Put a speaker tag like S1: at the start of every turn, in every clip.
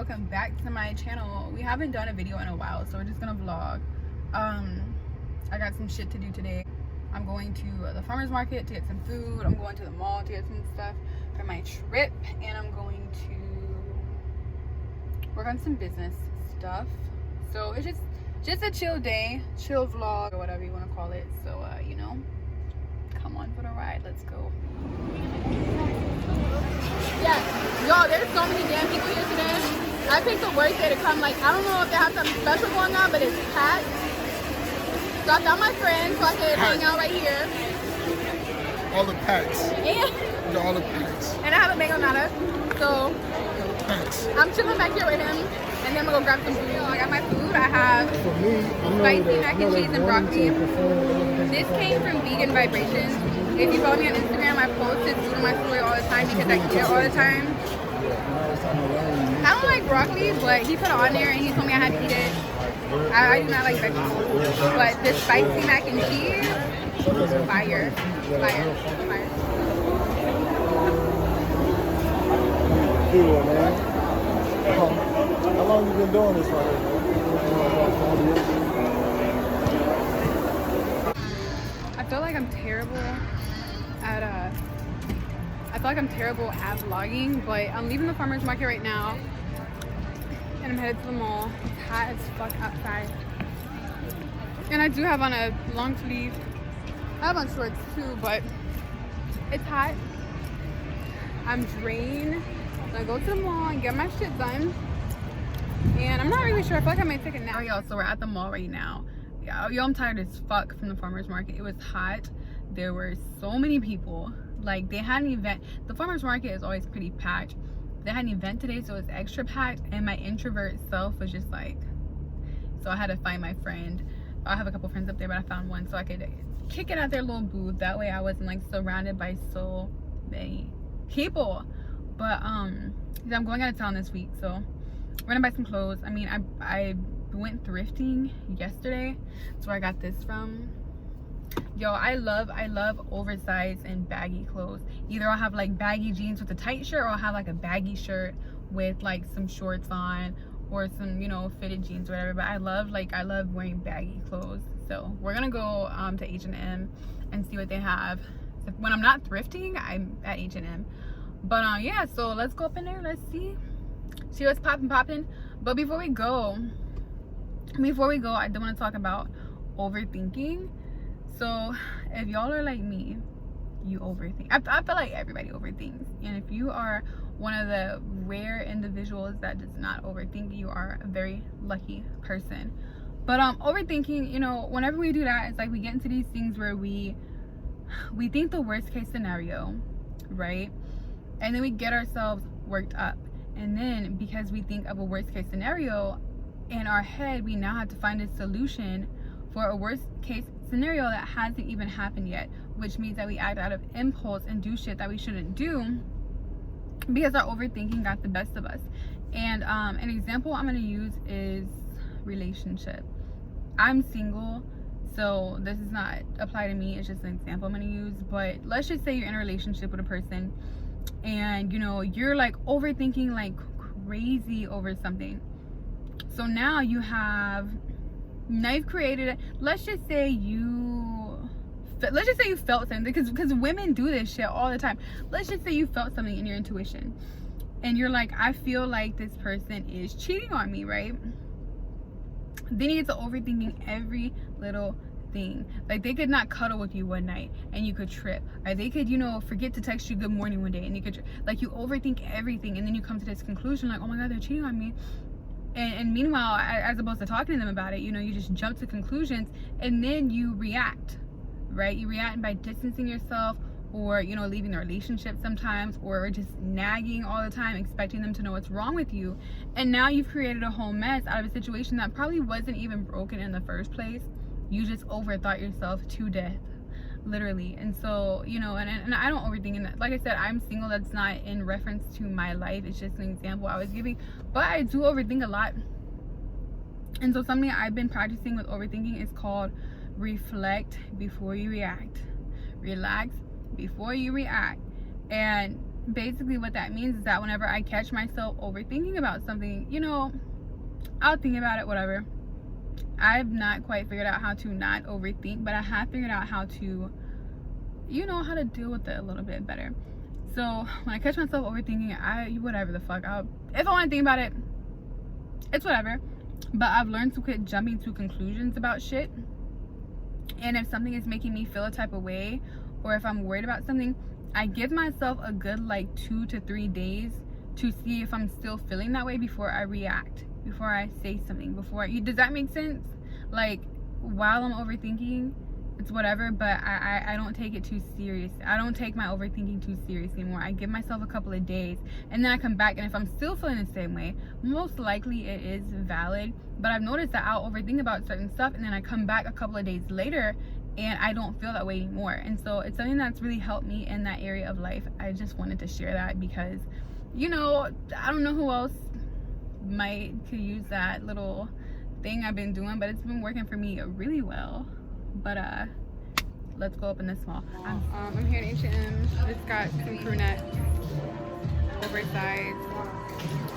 S1: welcome back to my channel. We haven't done a video in a while, so we're just gonna vlog. I got some shit to do today. I'm going to the farmer's market to get some food. I'm going to the mall to get some stuff for my trip, and I'm going to work on some business stuff. So it's just a chill day, chill vlog, or whatever you want to call it. So you know, come on for the ride. Let's go. Yes, yo, there's so many damn people here today. I picked the worst day to come. Like, I don't know if they have something special going on, but it's packed. So I got my friends so I can hang out right here.
S2: All the packs.
S1: And
S2: All the packs.
S1: I have a mango nata. So I'm chilling back here with him. And then I'm gonna go grab some food. I got my food. I have spicy mac and cheese and broccoli. This came from Vegan Vibrations. If you follow me on Instagram, I post his food in my story all the time because I eat it all the time. I don't like broccoli, but he put it on there and he told me I had to eat it. I do not like vegetables. But this spicy mac and cheese, fire. Fire. Fire.
S2: Cool, man. How long you been doing this right here?
S1: I feel like I'm terrible at vlogging, but I'm leaving the farmer's market right now and I'm headed to the mall. It's hot as fuck outside, and I do have on a long sleeve. I have on shorts too, but it's hot. I'm drained. I'm gonna go to the mall and get my shit done, and I'm not really sure. I feel like I might take a nap. Y'all, so we're at the mall right now. Yo, I'm tired as fuck from the farmer's market. It was hot. There were so many people. Like, they had an event. The farmer's market is always pretty packed. They had an event today, so it was extra packed, and my introvert self was just like, so I had to find my friend. I have a couple friends up there, but I found one so I could kick it at their little booth. That way I wasn't like surrounded by so many people. But I'm going out of town this week, so we're gonna buy some clothes. I mean, I went thrifting yesterday. That's where I got this from. Yo, I love oversized and baggy clothes. Either I'll have like baggy jeans with a tight shirt, or I'll have like a baggy shirt with like some shorts on, or some, you know, fitted jeans or whatever. But I love wearing baggy clothes. So we're gonna go to H&M and see what they have. When I'm not thrifting, I'm at H&M. But yeah, so let's go up in there. Let's see what's popping. But before we go, I do want to talk about overthinking. So if y'all are like me, you overthink. I feel like everybody overthinks, and if you are one of the rare individuals that does not overthink, you are a very lucky person. But overthinking, you know, whenever we do that, it's like we get into these things where we think the worst case scenario, right? And then we get ourselves worked up, and then because we think of a worst case scenario in our head, we now have to find a solution for a worst case scenario that hasn't even happened yet, which means that we act out of impulse and do shit that we shouldn't do because our overthinking got the best of us. And an example I'm going to use is relationship. I'm single, so this does not apply to me. It's just an example I'm going to use. But let's just say you're in a relationship with a person, and you know, you're like overthinking like crazy over something. So now you've created it. Let's just say you felt something, because women do this shit all the time. Let's just say you felt something in your intuition, and you're like, I feel like this person is cheating on me, right? Then you get to overthinking every little thing. Like, they could not cuddle with you one night and you could trip, or they could, you know, forget to text you good morning one day and you could like, you overthink everything, and then you come to this conclusion like, oh my god, they're cheating on me. And meanwhile, as opposed to talking to them about it, you know, you just jump to conclusions, and then you react, right? You react by distancing yourself, or, you know, leaving the relationship sometimes, or just nagging all the time, expecting them to know what's wrong with you. And now you've created a whole mess out of a situation that probably wasn't even broken in the first place. You just overthought yourself to death, literally. And so, you know, and I don't overthink. And like I said, I'm single. That's not in reference to my life. It's just an example I was giving. But I do overthink a lot. And so something I've been practicing with overthinking is called reflect before you react. Relax before you react. And basically what that means is that whenever I catch myself overthinking about something, you know, I'll think about it, whatever. I've not quite figured out how to not overthink, but I have figured out how to, you know, how to deal with it a little bit better. So when I catch myself overthinking, whatever the fuck, if I want to think about it, it's whatever. But I've learned to quit jumping to conclusions about shit. And if something is making me feel a type of way, or if I'm worried about something, I give myself a good like 2 to 3 days to see if I'm still feeling that way before I react, before I say something, does that make sense? Like, while I'm overthinking, it's whatever, but I don't take it too serious. I don't take my overthinking too serious anymore. I give myself a couple of days, and then I come back, and if I'm still feeling the same way, most likely it is valid. But I've noticed that I'll overthink about certain stuff, and then I come back a couple of days later, and I don't feel that way anymore. And so it's something that's really helped me in that area of life. I just wanted to share that because, you know, I don't know who else could use that little thing I've been doing, but it's been working for me really well. But let's go up in this mall. I'm here at H&M. It's got some crew necks, oversized.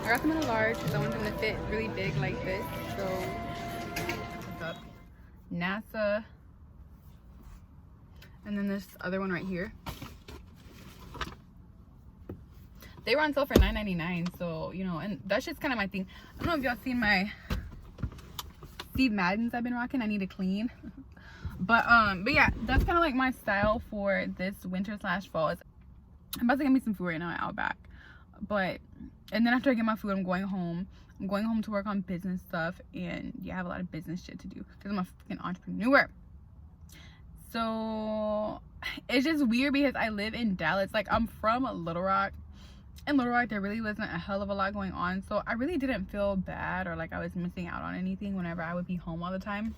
S1: I got them in a large because I want them to fit really big like this. So what's up? NASA, and then this other one right here. They were on sale for $9.99, so you know, and that shit's kind of my thing. I don't know if y'all seen my Steve Maddens I've been rocking. I need to clean. But yeah, that's kind of like my style for this winter / fall. I'm about to get me some food right now at Outback, and then after I get my food, I'm going home to work on business stuff, and yeah, I have a lot of business shit to do because I'm a freaking entrepreneur. So it's just weird because I live in Dallas. Like, I'm from Little Rock. In Little Rock, there really wasn't a hell of a lot going on, so I really didn't feel bad or like I was missing out on anything whenever I would be home all the time.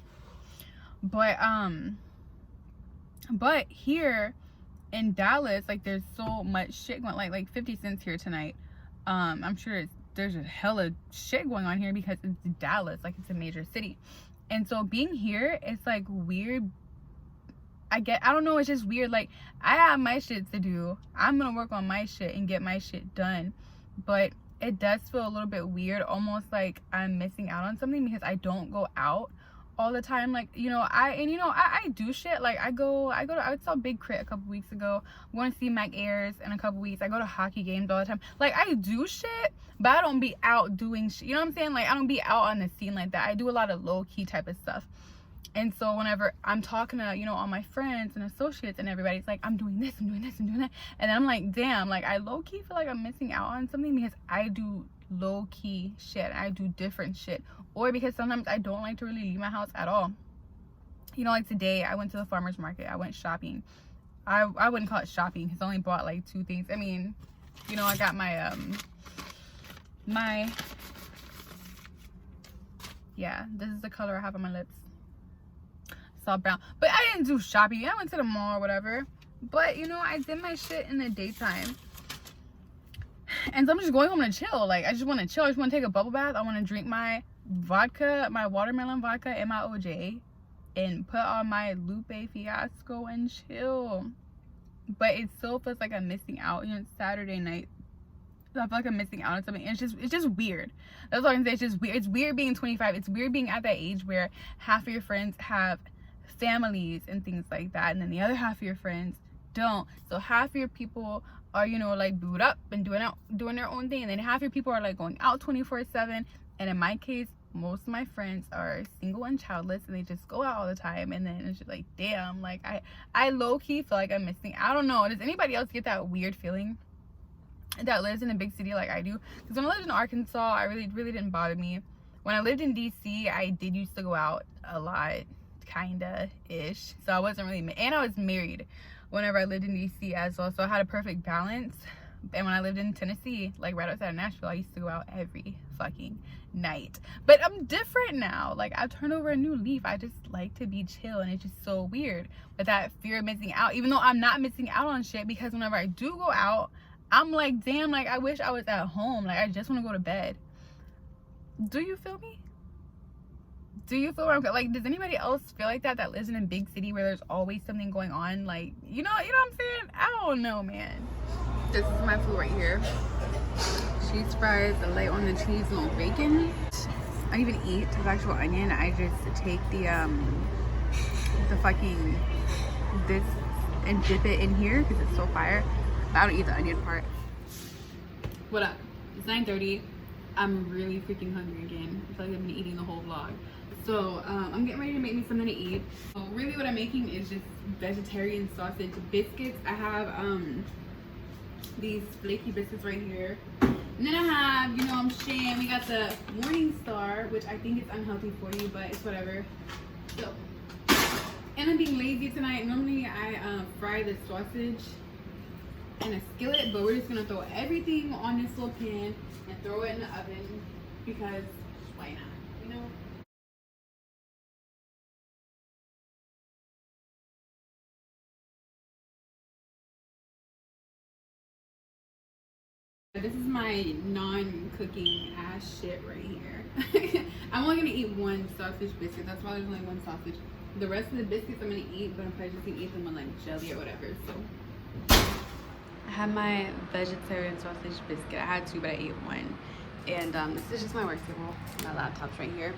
S1: But here in Dallas, like, there's so much shit going, like 50 cents here tonight. I'm sure there's a hella shit going on here because it's Dallas, like it's a major city. And so being here, it's like weird. I don't know, it's just weird. Like, I have my shit to do. I'm gonna work on my shit and get my shit done. But it does feel a little bit weird, almost like I'm missing out on something because I don't go out all the time. Like, you know, I do shit. Like, I saw Big Crit a couple weeks ago. I'm going to see Mac Ayers in a couple weeks. I go to hockey games all the time. Like, I do shit, but I don't be out doing shit. You know what I'm saying? Like, I don't be out on the scene like that. I do a lot of low-key type of stuff. And so whenever I'm talking to, you know, all my friends and associates and everybody's like, I'm doing this, I'm doing this, I'm doing that. And then I'm like, damn, like, I low-key feel like I'm missing out on something because I do low-key shit. I do different shit. Or because sometimes I don't like to really leave my house at all. You know, like today, I went to the farmer's market. I went shopping. I wouldn't call it shopping because I only bought like 2 things. I mean, you know, I got my, yeah, this is the color I have on my lips. Soft brown. But I didn't do shopping. I went to the mall or whatever. But, you know, I did my shit in the daytime. And so I'm just going home to chill. Like, I just want to chill. I just want to take a bubble bath. I want to drink my vodka, my watermelon vodka and my OJ. And put on my Lupe Fiasco and chill. But it still feels like I'm missing out. You know, it's Saturday night. So I feel like I'm missing out on something. And it's just weird. That's all I can say. It's just weird. It's weird being 25. It's weird being at that age where half of your friends have families and things like that, and then the other half of your friends don't. So half of your people are, you know, like booed up and doing their own thing, and then half of your people are like going out 24/7. And in my case, most of my friends are single and childless, and they just go out all the time. And then it's just like, damn, like I low-key feel like I'm missing. I don't know, does anybody else get that weird feeling that lives in a big city like I do? Because when I lived in Arkansas, I really didn't bother me. When I lived in DC, I did used to go out a lot, kinda ish. So I wasn't really, and I was married whenever I lived in DC as well, so I had a perfect balance. And when I lived in Tennessee, like right outside of Nashville, I used to go out every fucking night. But I'm different now. Like, I've turned over a new leaf. I just like to be chill, and it's just so weird. But that fear of missing out, even though I'm not missing out on shit, because whenever I do go out, I'm like, damn, like, I wish I was at home. Like, I just want to go to bed. Do you feel me? Do you feel where I'm, like, does anybody else feel like that lives in a big city where there's always something going on? Like, you know what I'm saying? I don't know, man. This is my food right here. Cheese fries, the light on the cheese, no bacon. I don't even eat the actual onion. I just take the fucking this and dip it in here because it's so fire. But I don't eat the onion part. What up? It's 9:30. I'm really freaking hungry again. I feel like I've been eating the whole vlog. So I'm getting ready to make me something to eat. So really what I'm making is just vegetarian sausage biscuits. I have these flaky biscuits right here. And then I have, you know what I'm saying, we got the Morning Star, which I think is unhealthy for you, but it's whatever. So, and I'm being lazy tonight. Normally I fry the sausage in a skillet, but we're just gonna throw everything on this little pan and throw it in the oven because why not, you know? This is my non-cooking ass shit right here. I'm only gonna eat one sausage biscuit. That's why there's only one sausage. The rest of the biscuits I'm gonna eat, but I'm probably just gonna eat them with like jelly or whatever. So I have my vegetarian sausage biscuit. I had two, but I ate one. And this is just my work table. My laptop's right here.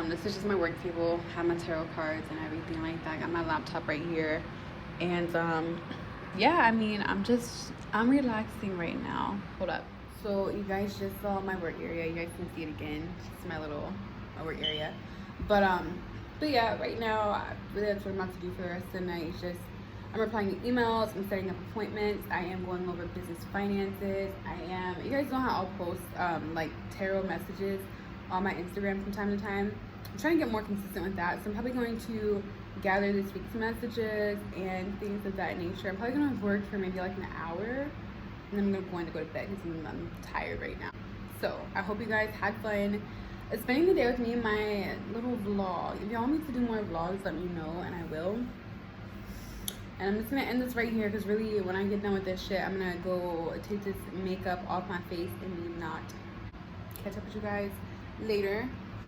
S1: This is just my work table. I have my tarot cards and everything like that. I got my laptop right here. And yeah, I mean, I'm relaxing right now. Hold up. So you guys just saw my work area. You guys can see it again. It's my work area. But yeah, right now, really that's what I'm about to do for the rest of the night. It's just, I'm replying to emails, I'm setting up appointments, I am going over business finances. You guys know how I'll post like tarot messages on my Instagram from time to time. I'm trying to get more consistent with that. So I'm probably going to gather this week's messages and things of that nature. I'm probably going to work for maybe like an hour, and then I'm going to go to bed because I'm tired right now. So I hope you guys had fun spending the day with me in my little vlog. If y'all want me to do more vlogs, let me know and I will. And I'm just going to end this right here because really when I get done with this shit, I'm going to go take this makeup off my face and not catch up with you guys later.